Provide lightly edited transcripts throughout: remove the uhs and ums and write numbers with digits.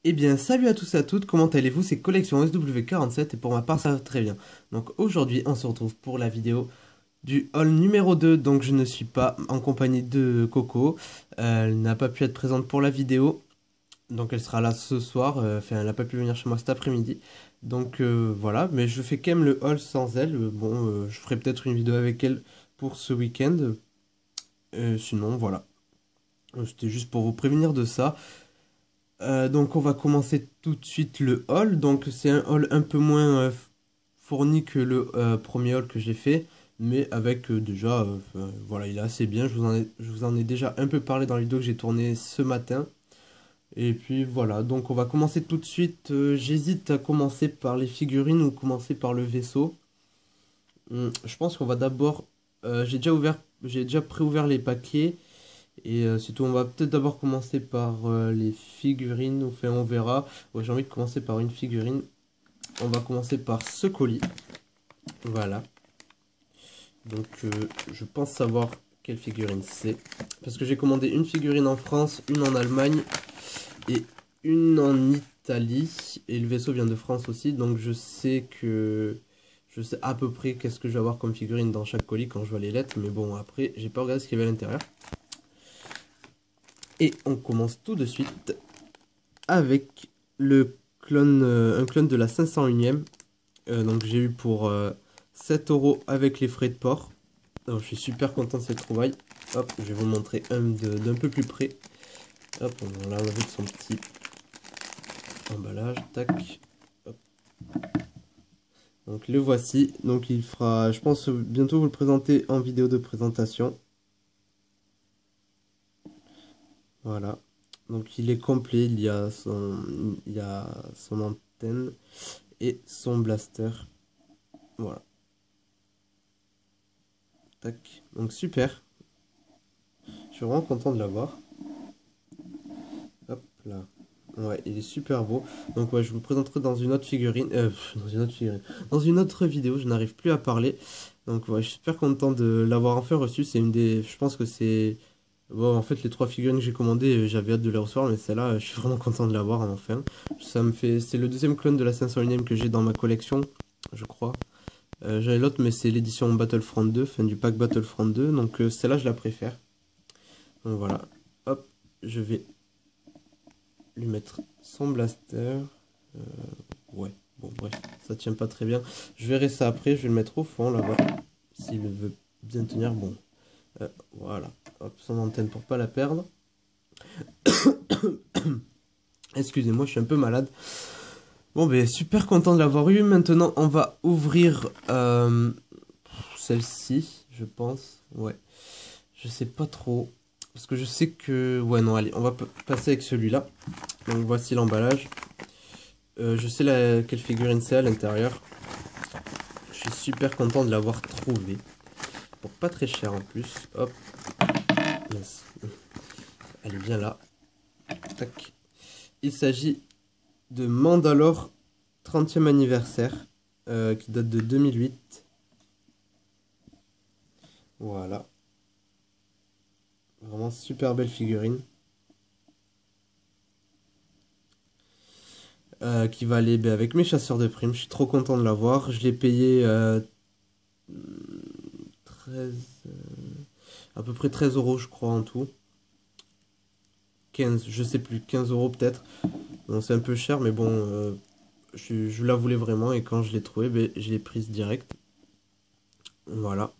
Eh bien, salut à tous et à toutes, comment allez-vous? C'est Collection SW47 et pour ma part, ça va très bien. Donc aujourd'hui, on se retrouve pour la vidéo du haul numéro 2. Donc je ne suis pas en compagnie de Coco. Elle n'a pas pu être présente pour la vidéo. Donc elle sera là ce soir. Enfin, elle n'a pas pu venir chez moi cet après-midi. Donc voilà, mais je fais quand même le haul sans elle. Je ferai peut-être une vidéo avec elle pour ce week-end. Sinon, voilà. C'était juste pour vous prévenir de ça. Donc on va commencer tout de suite le haul. Donc c'est un haul un peu moins fourni que le premier haul que j'ai fait, mais avec déjà, voilà, il est assez bien. Je vous en ai déjà un peu parlé dans la vidéo que j'ai tournée ce matin. Et puis voilà, donc on va commencer tout de suite. J'hésite à commencer par les figurines ou commencer par le vaisseau. Je pense qu'on va d'abord, j'ai déjà préouvert les paquets. Et c'est tout, on va peut-être d'abord commencer par les figurines, enfin on verra. Ouais, j'ai envie de commencer par une figurine. On va commencer par ce colis. Voilà. Donc je pense savoir quelle figurine c'est. Parce que j'ai commandé une figurine en France, une en Allemagne et une en Italie. Et le vaisseau vient de France aussi, donc je sais à peu près qu'est-ce que je vais avoir comme figurine dans chaque colis quand je vois les lettres. Mais bon, après, j'ai pas regardé ce qu'il y avait à l'intérieur. Et on commence tout de suite avec un clone de la 501e. Donc j'ai eu pour 7 euros avec les frais de port. Donc je suis super content de cette trouvaille. Hop, je vais vous montrer d'un peu plus près. Hop, on l'a enlevé de son petit emballage. Tac. Hop. Donc le voici. Donc il fera, je pense, bientôt vous le présenter en vidéo de présentation. Voilà. Donc il est complet. Il y a son antenne et son blaster. Voilà. Tac. Donc super. Je suis vraiment content de l'avoir. Hop là. Ouais, il est super beau. Donc ouais, je vous le présenterai dans une autre figurine. Dans une autre figurine. Dans une autre vidéo, je n'arrive plus à parler. Donc ouais, je suis super content de l'avoir enfin reçu. C'est une des. Je pense que c'est. Bon, en fait, les trois figurines que j'ai commandées, j'avais hâte de les recevoir, mais celle-là, je suis vraiment content de l'avoir enfin. Ça me fait. C'est le deuxième clone de la 501e que j'ai dans ma collection, je crois. J'avais l'autre, mais c'est l'édition Battlefront 2, fin du pack Battlefront 2. Donc celle-là, je la préfère. Donc voilà. Hop, je vais lui mettre son blaster. Ouais, bon, bref, ça tient pas très bien. Je verrai ça après, je vais le mettre au fond là-bas. S'il veut bien tenir, bon. Voilà. Hop, son antenne pour pas la perdre. Excusez-moi, je suis un peu malade. Bon, ben super content de l'avoir eu. Maintenant, on va ouvrir celle-ci, je pense. Ouais. Je sais pas trop. Parce que je sais que... Ouais, non, allez, on va passer avec celui-là. Donc voici l'emballage. Je sais quelle figurine c'est à l'intérieur. Je suis super content de l'avoir trouvé. Pour pas très cher en plus. Hop. Yes. Elle est bien là. Tac. Il s'agit de Mandalore 30e anniversaire. Qui date de 2008. Voilà. Vraiment super belle figurine. Qui va aller avec mes chasseurs de primes. Je suis trop content de l'avoir. Je l'ai payé 13, à peu près 13 euros, je crois, en tout. 15, je sais plus, 15 euros peut-être. Bon, c'est un peu cher, mais bon, je la voulais vraiment. Et quand je l'ai trouvée, ben, je l'ai prise direct. Voilà.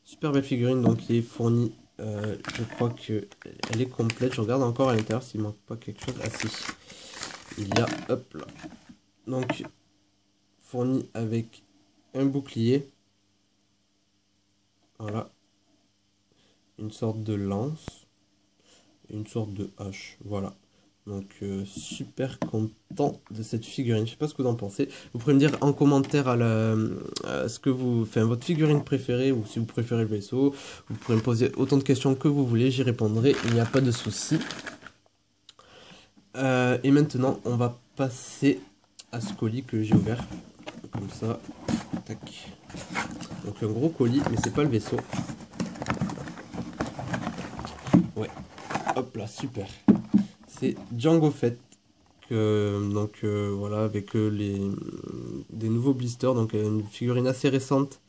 Super belle figurine, donc il est fourni. Je crois que elle est complète. Je regarde encore à l'intérieur s'il manque pas quelque chose. Ah si, il y a, hop là. Donc, fourni avec un bouclier. Voilà. Une sorte de lance. Et une sorte de hache. Voilà. Donc, super content de cette figurine. Je sais pas ce que vous en pensez. Vous pouvez me dire en commentaire à ce que vous... Enfin, votre figurine préférée ou si vous préférez le vaisseau. Vous pourrez me poser autant de questions que vous voulez. J'y répondrai. Il n'y a pas de souci. Et maintenant, on va passer à ce colis que j'ai ouvert. Comme ça. Tac. Donc, un gros colis, mais c'est pas le vaisseau. Ouais. Hop là, super. c'est Django Fett. Donc voilà, avec des nouveaux blisters, donc une figurine assez récente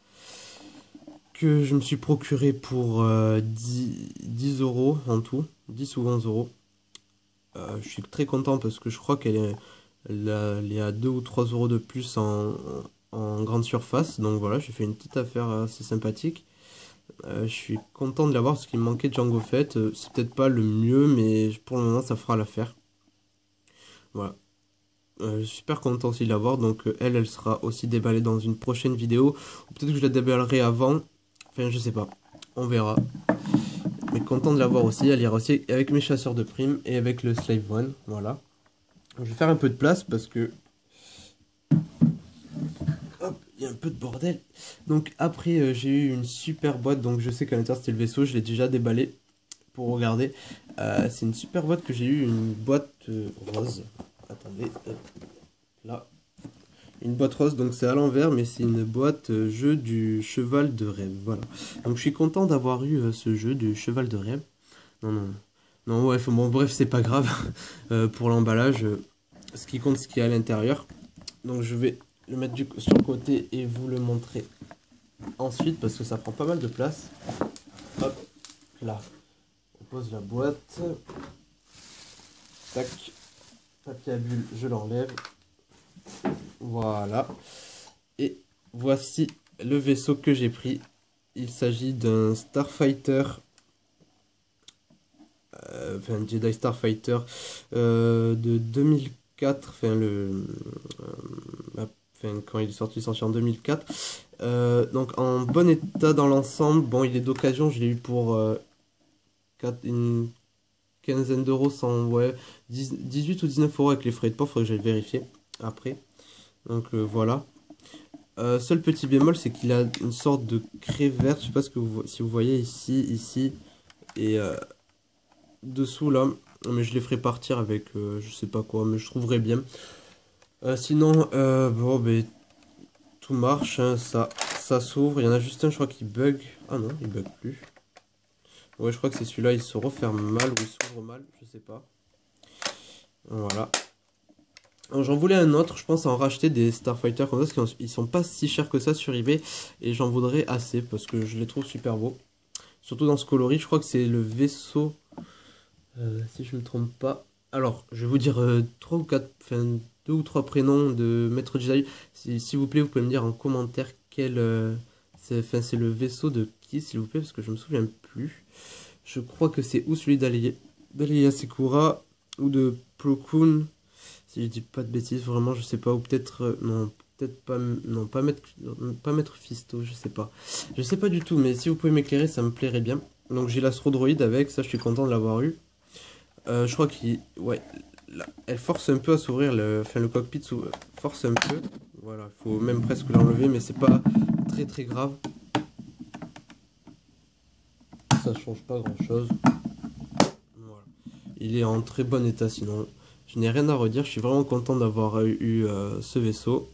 que je me suis procuré pour 10 euros en tout, 10 ou 11 euros. Je suis très content parce que je crois elle est à 2 ou 3 euros de plus en grande surface. Donc voilà, j'ai fait une petite affaire assez sympathique. Je suis content de l'avoir parce qu'il me manquait Django Fett. C'est peut-être pas le mieux, mais pour le moment, ça fera l'affaire. Voilà. Je suis super content aussi de l'avoir. Donc elle sera aussi déballée dans une prochaine vidéo. Ou peut-être que je la déballerai avant. Enfin, je sais pas. On verra. Mais content de l'avoir aussi. Elle ira aussi avec mes chasseurs de primes et avec le Slave One. Voilà. Je vais faire un peu de place parce que... Hop, il y a un peu de bordel. Donc après, j'ai eu une super boîte. Donc je sais qu'à l'intérieur c'était le vaisseau. Je l'ai déjà déballé pour regarder. C'est une super boîte que j'ai eu. Une boîte rose. Attendez. Hop, là. Une boîte rose. Donc c'est à l'envers. Mais c'est une boîte jeu du cheval de rêve. Voilà. Donc je suis content d'avoir eu ce jeu du cheval de rêve. Non, non. Non, ouais, bon, bref, c'est pas grave. Pour l'emballage, ce qui compte, ce qu'il y a à l'intérieur. Donc je vais le mettre sur le côté et vous le montrer ensuite parce que ça prend pas mal de place. Hop, là. On pose la boîte. Tac. Papier à bulle, je l'enlève. Voilà. Et voici le vaisseau que j'ai pris. Il s'agit d'un Starfighter. Enfin, Jedi Starfighter de 2004. Quand il est sorti en 2004. Donc en bon état dans l'ensemble. Bon, il est d'occasion, je l'ai eu pour une quinzaine d'euros, sans, ouais, 18 ou 19 euros avec les frais de port, faudrait que j'aille vérifier après. Donc voilà. Seul petit bémol, c'est qu'il a une sorte de craie verte, je sais pas si vous voyez ici, et dessous là, mais je les ferai partir avec je sais pas quoi, mais je trouverai bien. Sinon, bon, ben, tout marche, hein, ça s'ouvre. Il y en a juste un, je crois, qui bug. Ah non, il bug plus. Ouais, je crois que c'est celui-là, il se referme mal ou il s'ouvre mal, je sais pas. Voilà. J'en voulais un autre, je pense en racheter des Starfighter comme ça, parce qu'ils sont pas si chers que ça sur eBay. Et j'en voudrais assez, parce que je les trouve super beaux. Surtout dans ce coloris, je crois que c'est le vaisseau, si je ne me trompe pas. Alors, je vais vous dire 3 ou 4, enfin 2 ou 3 prénoms de Maître Jedi. S'il vous plaît, vous pouvez me dire en commentaire quel c'est le vaisseau de qui, s'il vous plaît, parce que je me souviens plus. Je crois que c'est ou celui d'Aleia Sekura ou de Plo Koon. Si je dis pas de bêtises, vraiment, je sais pas. Ou peut-être non, peut-être pas, non, pas mettre Fisto, je sais pas. Je sais pas du tout, mais si vous pouvez m'éclairer, ça me plairait bien. Donc j'ai l'Astro Droid avec, ça je suis content de l'avoir eu. Je crois ouais, là, elle force un peu à s'ouvrir, le cockpit force un peu. Voilà, il faut même presque l'enlever, mais c'est pas très très grave. Ça change pas grand chose. Voilà. Il est en très bon état sinon. Je n'ai rien à redire, je suis vraiment content d'avoir eu ce vaisseau.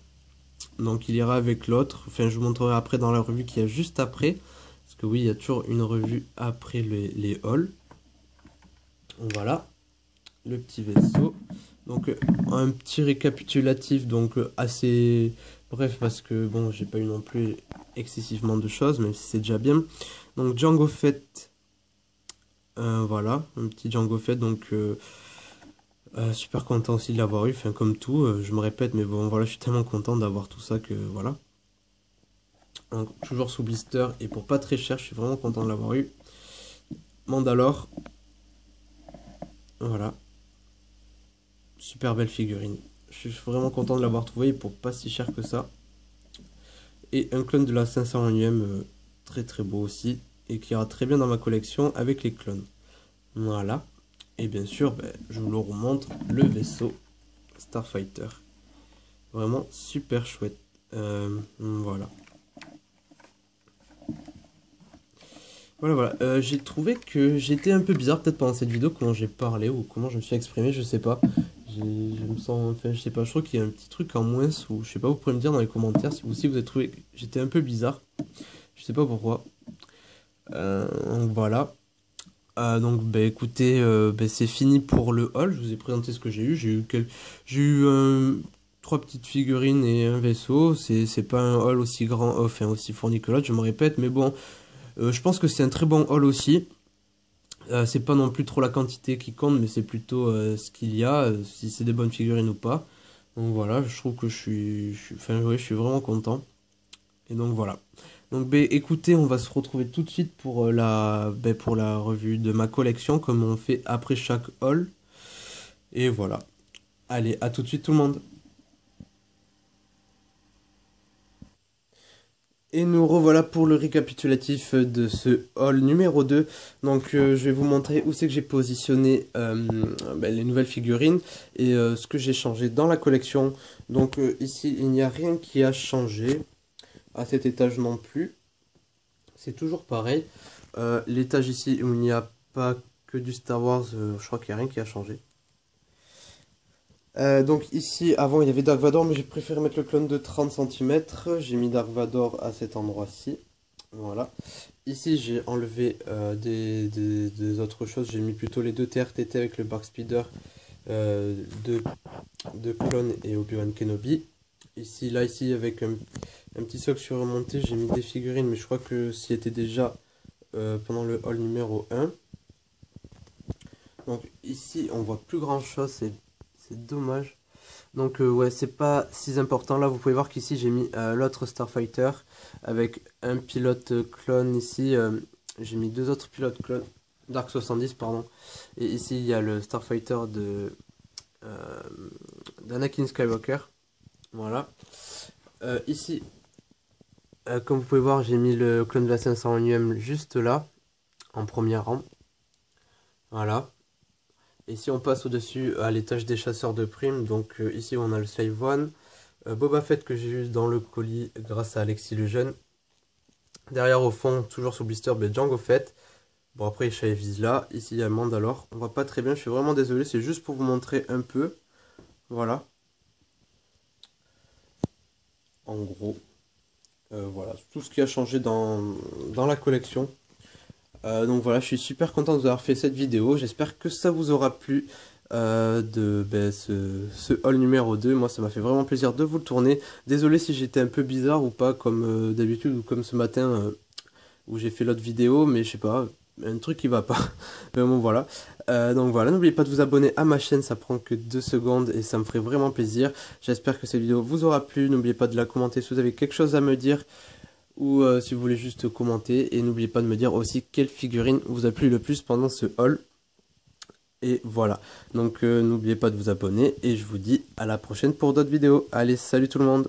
Donc il ira avec l'autre. Enfin, je vous montrerai après dans la revue qu'il y a juste après. Parce que oui, il y a toujours une revue après les hauls. Voilà, le petit vaisseau. Donc un petit récapitulatif, donc assez bref parce que bon, j'ai pas eu non plus excessivement de choses, même si c'est déjà bien. Donc Django Fett, voilà, un petit Django Fett, donc super content aussi de l'avoir eu, enfin comme tout, je me répète, mais bon voilà, je suis tellement content d'avoir tout ça que voilà. Donc, toujours sous blister et pour pas très cher, je suis vraiment content de l'avoir eu. Mandalore, voilà. Super belle figurine. Je suis vraiment content de l'avoir trouvé pour pas si cher que ça. Et un clone de la 501ème, très très beau aussi. Et qui ira très bien dans ma collection avec les clones. Voilà. Et bien sûr, ben, je vous le remontre, le vaisseau Starfighter. Vraiment super chouette. Voilà. Voilà. J'ai trouvé que j'étais un peu bizarre peut-être pendant cette vidéo, comment j'ai parlé ou comment je me suis exprimé, je sais pas. Je me sens, enfin je sais pas, je trouve qu'il y a un petit truc en moins ou je sais pas, vous pouvez me dire dans les commentaires si vous aussi vous avez trouvé que j'étais un peu bizarre. Je sais pas pourquoi. Donc voilà. Donc bah écoutez, bah, c'est fini pour le haul. Je vous ai présenté ce que j'ai eu. J'ai eu trois petites figurines et un vaisseau. C'est pas un haul aussi grand, enfin aussi fourni que l'autre, je me répète, mais bon, je pense que c'est un très bon haul aussi. C'est pas non plus trop la quantité qui compte, mais c'est plutôt ce qu'il y a, si c'est des bonnes figurines ou pas. Donc voilà, je trouve que enfin, ouais, je suis vraiment content. Et donc voilà. Donc ben, écoutez, on va se retrouver tout de suite pour pour la revue de ma collection, comme on fait après chaque haul. Et voilà. Allez, à tout de suite tout le monde. Et nous revoilà pour le récapitulatif de ce haul numéro 2. Donc je vais vous montrer où c'est que j'ai positionné les nouvelles figurines et ce que j'ai changé dans la collection. Donc ici, il n'y a rien qui a changé. À cet étage non plus. C'est toujours pareil. L'étage ici où il n'y a pas que du Star Wars, je crois qu'il n'y a rien qui a changé. Donc ici, avant il y avait Dark Vador, mais j'ai préféré mettre le clone de 30 cm. J'ai mis Dark Vador à cet endroit-ci. Voilà. Ici, j'ai enlevé des autres choses. J'ai mis plutôt les deux TRTT avec le Bark Speeder de Clone et Obi-Wan Kenobi. Ici, avec un petit socle surmonté, j'ai mis des figurines, mais je crois que s'y était déjà pendant le haul numéro 1. Donc ici, on voit plus grand chose, c'est dommage. Donc ouais, c'est pas si important. Là, vous pouvez voir qu'ici, j'ai mis l'autre Starfighter avec un pilote clone ici. J'ai mis deux autres pilotes clones, Dark 70, pardon. Et ici, il y a le Starfighter d'Anakin Skywalker. Voilà. Ici, comme vous pouvez voir, j'ai mis le clone de la 501ème juste là, en premier rang. Voilà. Et si on passe au-dessus à l'étage des chasseurs de primes, donc ici on a le Slave One, Boba Fett que j'ai eu dans le colis grâce à Alexis le Jeune. Derrière au fond, toujours sous blister, Django Fett. Bon après Shai Vizsla, ici il y a Mandalore. On voit pas très bien, je suis vraiment désolé, c'est juste pour vous montrer un peu. Voilà. En gros. Voilà, tout ce qui a changé dans la collection. Donc voilà, je suis super content de vous avoir fait cette vidéo. J'espère que ça vous aura plu ce haul numéro 2. Moi, ça m'a fait vraiment plaisir de vous le tourner. Désolé si j'étais un peu bizarre ou pas, comme d'habitude ou comme ce matin où j'ai fait l'autre vidéo, mais je sais pas, un truc qui va pas. Mais bon, voilà. Donc voilà, n'oubliez pas de vous abonner à ma chaîne, ça prend que 2 secondes et ça me ferait vraiment plaisir. J'espère que cette vidéo vous aura plu. N'oubliez pas de la commenter si vous avez quelque chose à me dire ou si vous voulez juste commenter. Et n'oubliez pas de me dire aussi quelle figurine vous a plu le plus pendant ce haul. Et voilà, donc n'oubliez pas de vous abonner et je vous dis à la prochaine pour d'autres vidéos. Allez, salut tout le monde!